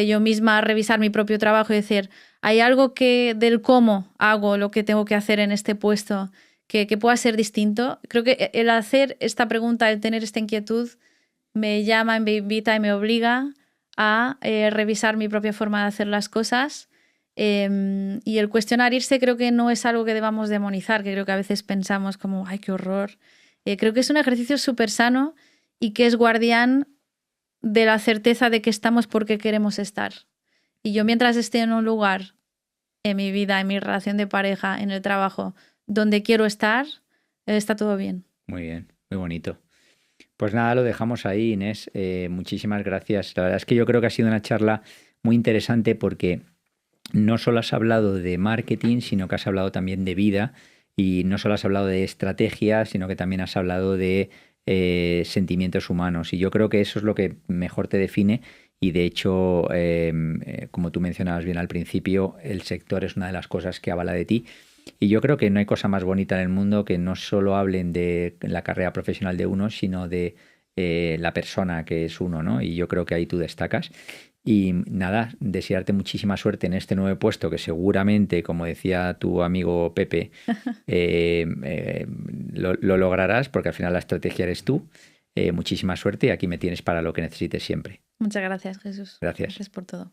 yo misma revisar mi propio trabajo y decir, ¿hay algo del cómo hago lo que tengo que hacer en este puesto que pueda ser distinto? Creo que el hacer esta pregunta, el tener esta inquietud, me llama, me invita y me obliga a revisar mi propia forma de hacer las cosas. Y el cuestionar irse creo que no es algo que debamos demonizar, que creo que a veces pensamos como, ¡ay, qué horror! Creo que es un ejercicio súper sano y que es guardián de la certeza de que estamos porque queremos estar. Y yo mientras esté en un lugar, en mi vida, en mi relación de pareja, en el trabajo, donde quiero estar, está todo bien. Muy bien, muy bonito. Pues nada, lo dejamos ahí, Inés. Muchísimas gracias. La verdad es que yo creo que ha sido una charla muy interesante porque no solo has hablado de marketing, sino que has hablado también de vida, y no solo has hablado de estrategia, sino que también has hablado de sentimientos humanos. Y yo creo que eso es lo que mejor te define. Y de hecho, como tú mencionabas bien al principio, el sector es una de las cosas que avala de ti. Y yo creo que no hay cosa más bonita en el mundo que no solo hablen de la carrera profesional de uno, sino de la persona que es uno, ¿no? Y yo creo que ahí tú destacas. Y nada, desearte muchísima suerte en este nuevo puesto que seguramente, como decía tu amigo Pepe, lo lograrás, porque al final la estrategia eres tú. Muchísima suerte y aquí me tienes para lo que necesites siempre. Muchas gracias, Jesús. Gracias. Gracias por todo.